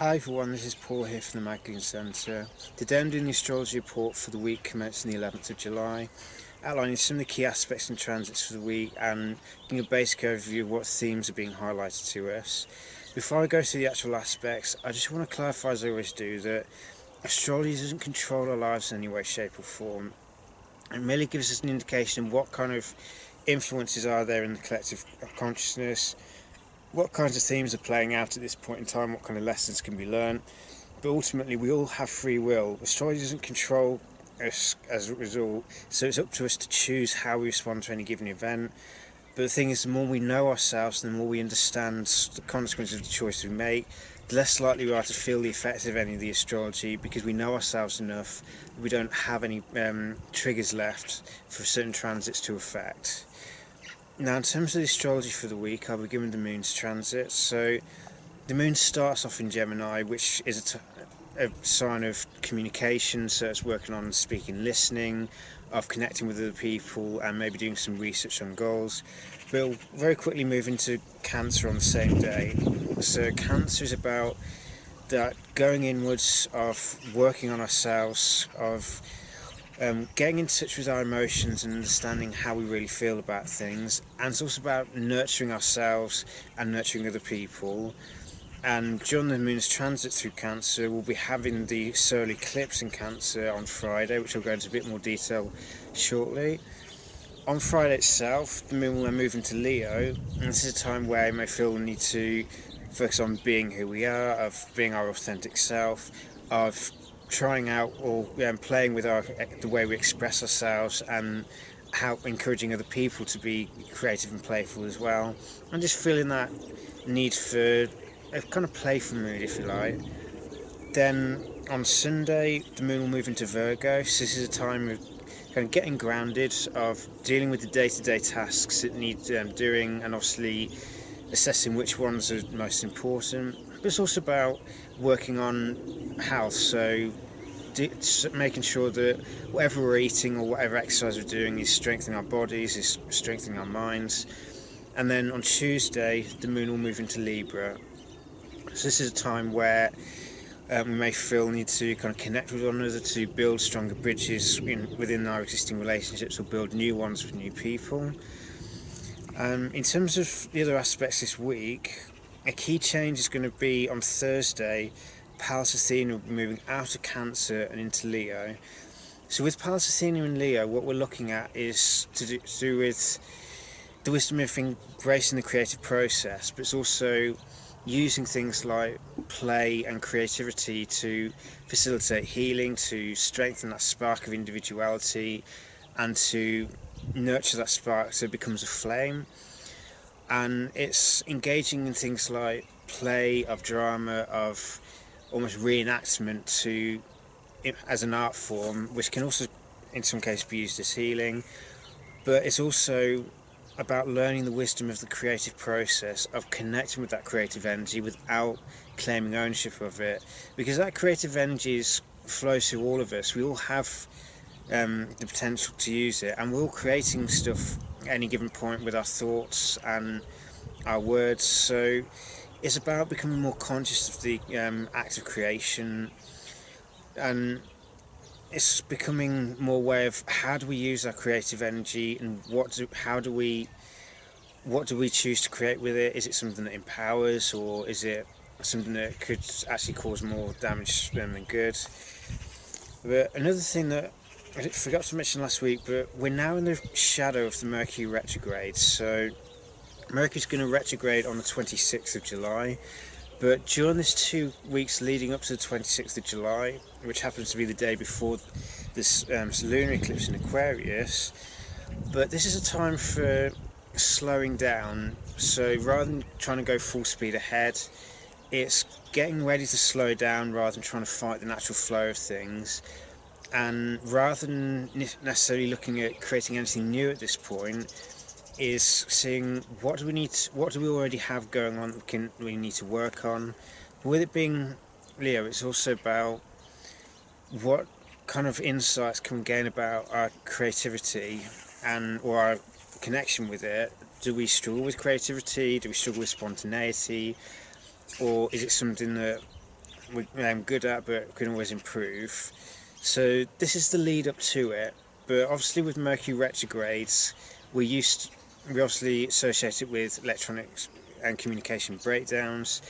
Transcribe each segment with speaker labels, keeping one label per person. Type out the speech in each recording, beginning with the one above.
Speaker 1: Hi everyone, this is Paul here from the Magazine Centre. Today I'm doing the astrology report for the week commencing the 11th of July, outlining some of the key aspects and transits for the week and giving a basic overview of what themes are being highlighted to us. Before I go through the actual aspects, I just want to clarify, as I always do, that astrology doesn't control our lives in any way, shape or form. It merely gives us an indication of what kind of influences are there in the collective consciousness, what kinds of themes are playing out at this point in time, what kind of lessons can be learned. But ultimately, we all have free will. Astrology doesn't control us as a result, so it's up to us to choose how we respond to any given event. But the thing is, the more we know ourselves, the more we understand the consequences of the choice we make, the less likely we are to feel the effects of any of the astrology, because we know ourselves enough that we don't have any triggers left for certain transits to affect. Now, in terms of the astrology for the week, I'll be given the moon's transit. So, the moon starts off in Gemini, which is a sign of communication, so it's working on speaking, listening, of connecting with other people, and maybe doing some research on goals. But it'll very quickly move into Cancer on the same day. So, Cancer is about that going inwards, of working on ourselves, of getting in touch with our emotions and understanding how we really feel about things. And it's also about nurturing ourselves and nurturing other people. And during the moon's transit through Cancer, we'll be having the solar eclipse in Cancer on Friday, which I'll go into a bit more detail shortly. On Friday itself, the moon will then move into Leo, and this is a time where I may feel the need to focus on being who we are, of being our authentic self, of trying out or playing with the way we express ourselves, and how encouraging other people to be creative and playful as well, and just feeling that need for a kind of playful mood, if you like. Then on Sunday, the moon will move into Virgo, so this is a time of kind of getting grounded, of dealing with the day-to-day tasks that need doing, and obviously assessing which ones are most important. But it's also about working on health, so making sure that whatever we're eating or whatever exercise we're doing is strengthening our bodies, is strengthening our minds. And then on Tuesday, the moon will move into Libra. So this is a time where we may feel need to kind of connect with one another to build stronger bridges within our existing relationships, or build new ones with new people. In terms of the other aspects this week, a key change is going to be on Thursday. Pallas Athena will be moving out of Cancer and into Leo. So with Pallas Athena in Leo, what we're looking at is to do with the wisdom of embracing the creative process, but it's also using things like play and creativity to facilitate healing, to strengthen that spark of individuality, and to nurture that spark so it becomes a flame. And it's engaging in things like play, of drama, of almost reenactment to as an art form, which can also in some cases be used as healing. But it's also about learning the wisdom of the creative process, of connecting with that creative energy without claiming ownership of it, because that creative energy flows through all of us. We all have the potential to use it, and we're all creating stuff at any given point with our thoughts and our words. So it's about becoming more conscious of the act of creation, and it's becoming more aware of how do we use our creative energy, and what do we choose to create with it. Is it something that empowers, or is it something that could actually cause more damage than good? But another thing that I forgot to mention last week, but we're now in the shadow of the Mercury retrograde. So Mercury's going to retrograde on the 26th of July, but during this 2 weeks leading up to the 26th of July, which happens to be the day before this lunar eclipse in Aquarius, but this is a time for slowing down. So rather than trying to go full speed ahead, it's getting ready to slow down rather than trying to fight the natural flow of things. And rather than necessarily looking at creating anything new at this point, is seeing what do we already have going on that we need to work on. With it being Leo, it's also about what kind of insights can we gain about our creativity or our connection with it. Do we struggle with creativity? Do we struggle with spontaneity? Or is it something that we're good at, but can always improve. So this is the lead up to it. But obviously, with Mercury retrogrades, we used we obviously associate it with electronics and communication breakdowns.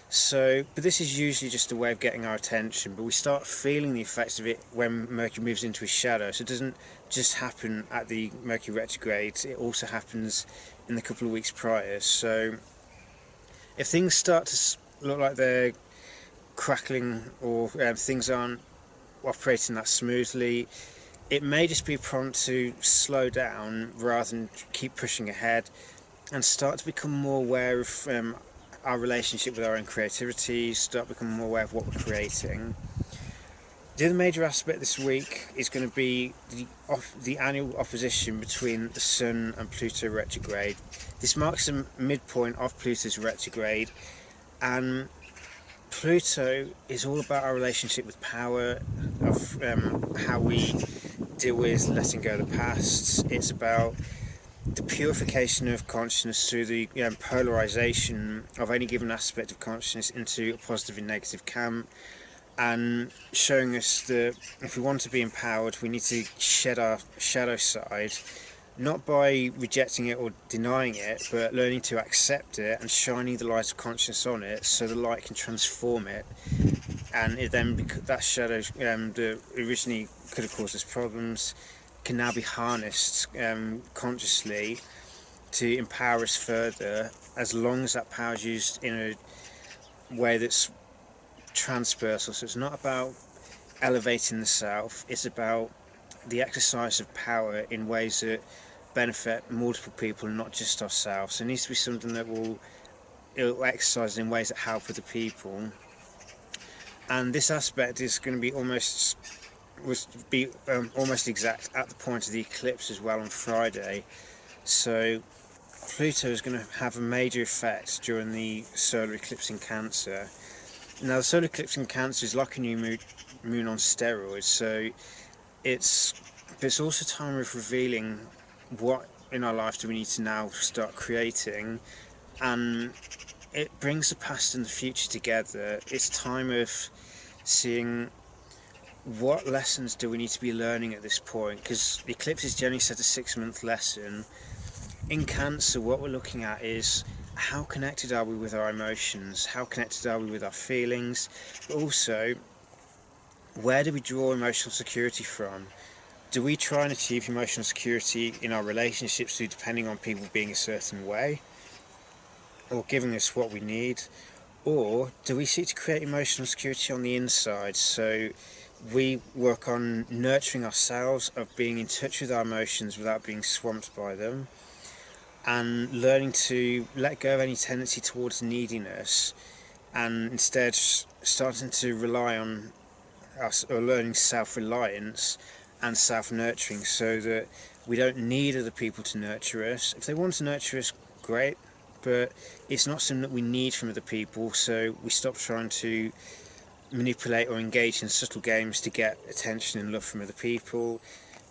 Speaker 1: So, but this is usually just a way of getting our attention. But we start feeling the effects of it when Mercury moves into his shadow. So it doesn't just happen at the Mercury retrograde; it also happens in the couple of weeks prior. So, if things start to look like they're crackling or things aren't operating that smoothly, it may just be prompt to slow down rather than keep pushing ahead and start to become more aware of our relationship with our own creativity, start becoming more aware of what we're creating. The other major aspect this week is going to be the annual opposition between the Sun and Pluto retrograde. This marks the midpoint of Pluto's retrograde, and Pluto is all about our relationship with power, of how we deal with letting go of the past. It's about the purification of consciousness through the polarization of any given aspect of consciousness into a positive and negative camp, and showing us that if we want to be empowered, we need to shed our shadow side, not by rejecting it or denying it, but learning to accept it and shining the light of consciousness on it so the light can transform it. And it then, that shadow that originally could have caused us problems can now be harnessed consciously to empower us further, as long as that power is used in a way that's transversal. So it's not about elevating the self, it's about the exercise of power in ways that benefit multiple people and not just ourselves. So it needs to be something that it'll exercise in ways that help other people. And this aspect is going to be almost exact at the point of the eclipse as well on Friday. So Pluto is going to have a major effect during the solar eclipse in Cancer. Now the solar eclipse in Cancer is like a new moon on steroids, so it's also a time of revealing what in our life do we need to now start creating, and it brings the past and the future together. It's time of seeing what lessons do we need to be learning at this point, because the eclipse is generally set a 6-month lesson. In Cancer, what we're looking at is how connected are we with our emotions, how connected are we with our feelings, but also where do we draw emotional security from? Do we try and achieve emotional security in our relationships through depending on people being a certain way or giving us what we need? Or do we seek to create emotional security on the inside? So we work on nurturing ourselves, of being in touch with our emotions without being swamped by them, and learning to let go of any tendency towards neediness, and instead starting to rely on us, or learning self-reliance and self-nurturing, so that we don't need other people to nurture us. If they want to nurture us, great, but it's not something that we need from other people, so we stop trying to manipulate or engage in subtle games to get attention and love from other people.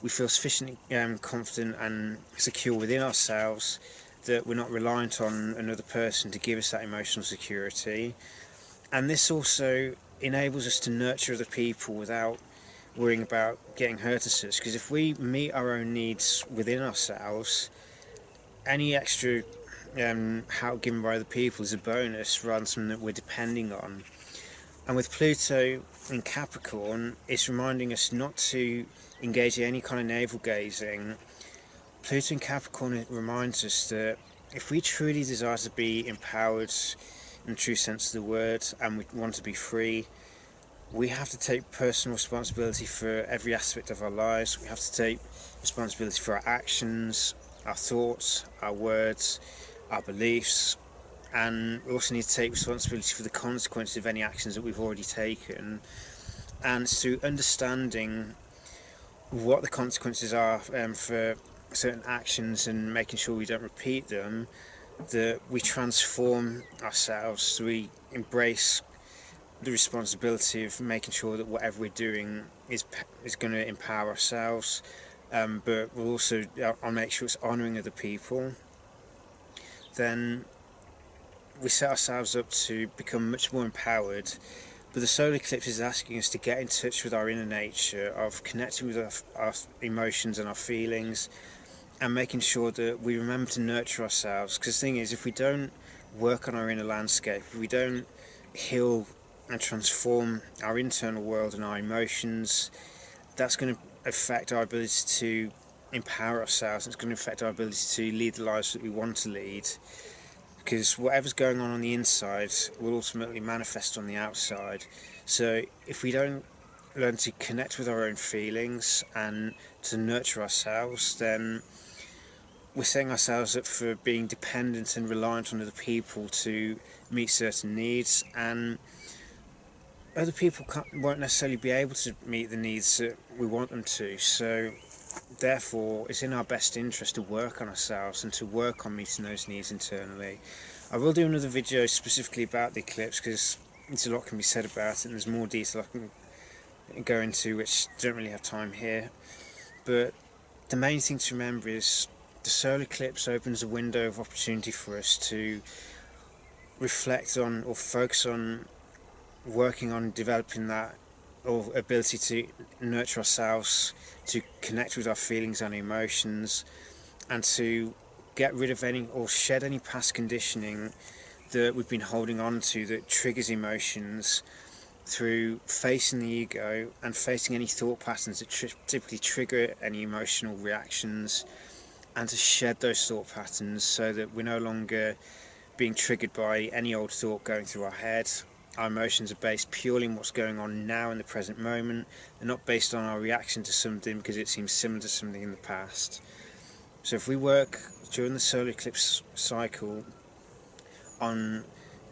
Speaker 1: We feel sufficiently confident and secure within ourselves that we're not reliant on another person to give us that emotional security. And this also enables us to nurture other people without worrying about getting hurt as such, because if we meet our own needs within ourselves, any extra help given by other people is a bonus rather than something that we're depending on. And with Pluto in Capricorn, it's reminding us not to engage in any kind of navel gazing. Pluto in Capricorn reminds us that if we truly desire to be empowered in the true sense of the word, and we want to be free, we have to take personal responsibility for every aspect of our lives. We have to take responsibility for our actions, our thoughts, our words, our beliefs, and we also need to take responsibility for the consequences of any actions that we've already taken. And it's through understanding what the consequences are for certain actions and making sure we don't repeat them, that we transform ourselves. So we embrace the responsibility of making sure that whatever we're doing is going to empower ourselves, but we'll also I'll make sure it's honouring other people. Then we set ourselves up to become much more empowered But the solar eclipse is asking us to get in touch with our inner nature, of connecting with our emotions and our feelings, and making sure that we remember to nurture ourselves. Because the thing is, if we don't work on our inner landscape, if we don't heal and transform our internal world and our emotions, that's going to affect our ability to empower ourselves. It's going to affect our ability to lead the lives that we want to lead. Because whatever's going on the inside will ultimately manifest on the outside. So if we don't learn to connect with our own feelings and to nurture ourselves, then we're setting ourselves up for being dependent and reliant on other people to meet certain needs, and other people won't necessarily be able to meet the needs that we want them to. So therefore, it's in our best interest to work on ourselves and to work on meeting those needs internally. I will do another video specifically about the eclipse, because there's a lot can be said about it and there's more detail I can go into which don't really have time here. But the main thing to remember is the solar eclipse opens a window of opportunity for us to reflect on or focus on working on developing that or ability to nurture ourselves, to connect with our feelings and emotions, and to get rid of any or shed any past conditioning that we've been holding on to that triggers emotions, through facing the ego and facing any thought patterns that typically trigger any emotional reactions, and to shed those thought patterns so that we're no longer being triggered by any old thought going through our head. Our emotions are based purely on what's going on now in the present moment. They're not based on our reaction to something because it seems similar to something in the past. So if we work during the solar eclipse cycle on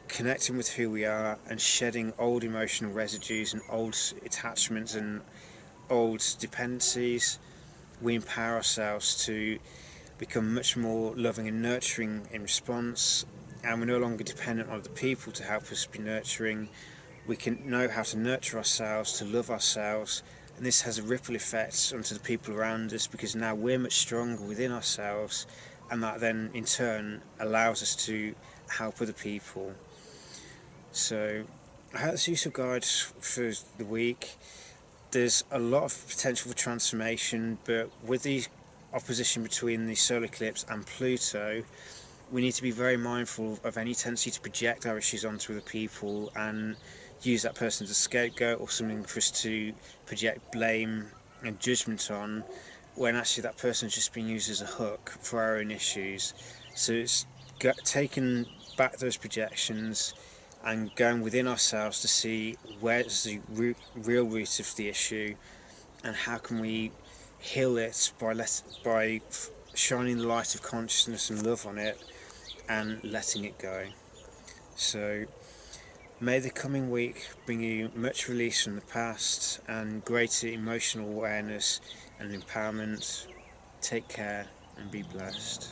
Speaker 1: connecting with who we are and shedding old emotional residues and old attachments and old dependencies, we empower ourselves to become much more loving and nurturing in response, and we're no longer dependent on other people to help us be nurturing. We can know how to nurture ourselves, to love ourselves, and this has a ripple effect onto the people around us, because now we're much stronger within ourselves, and that then in turn allows us to help other people. So I hope this useful guide for the week. There's a lot of potential for transformation, but with the opposition between the solar eclipse and Pluto, we need to be very mindful of any tendency to project our issues onto other people and use that person as a scapegoat or something for us to project blame and judgment on, when actually that person is just being used as a hook for our own issues. So it's taking back those projections and going within ourselves to see where's the real root of the issue, and how can we heal it by shining the light of consciousness and love on it and letting it go. So may the coming week bring you much release from the past and greater emotional awareness and empowerment. Take care and be blessed.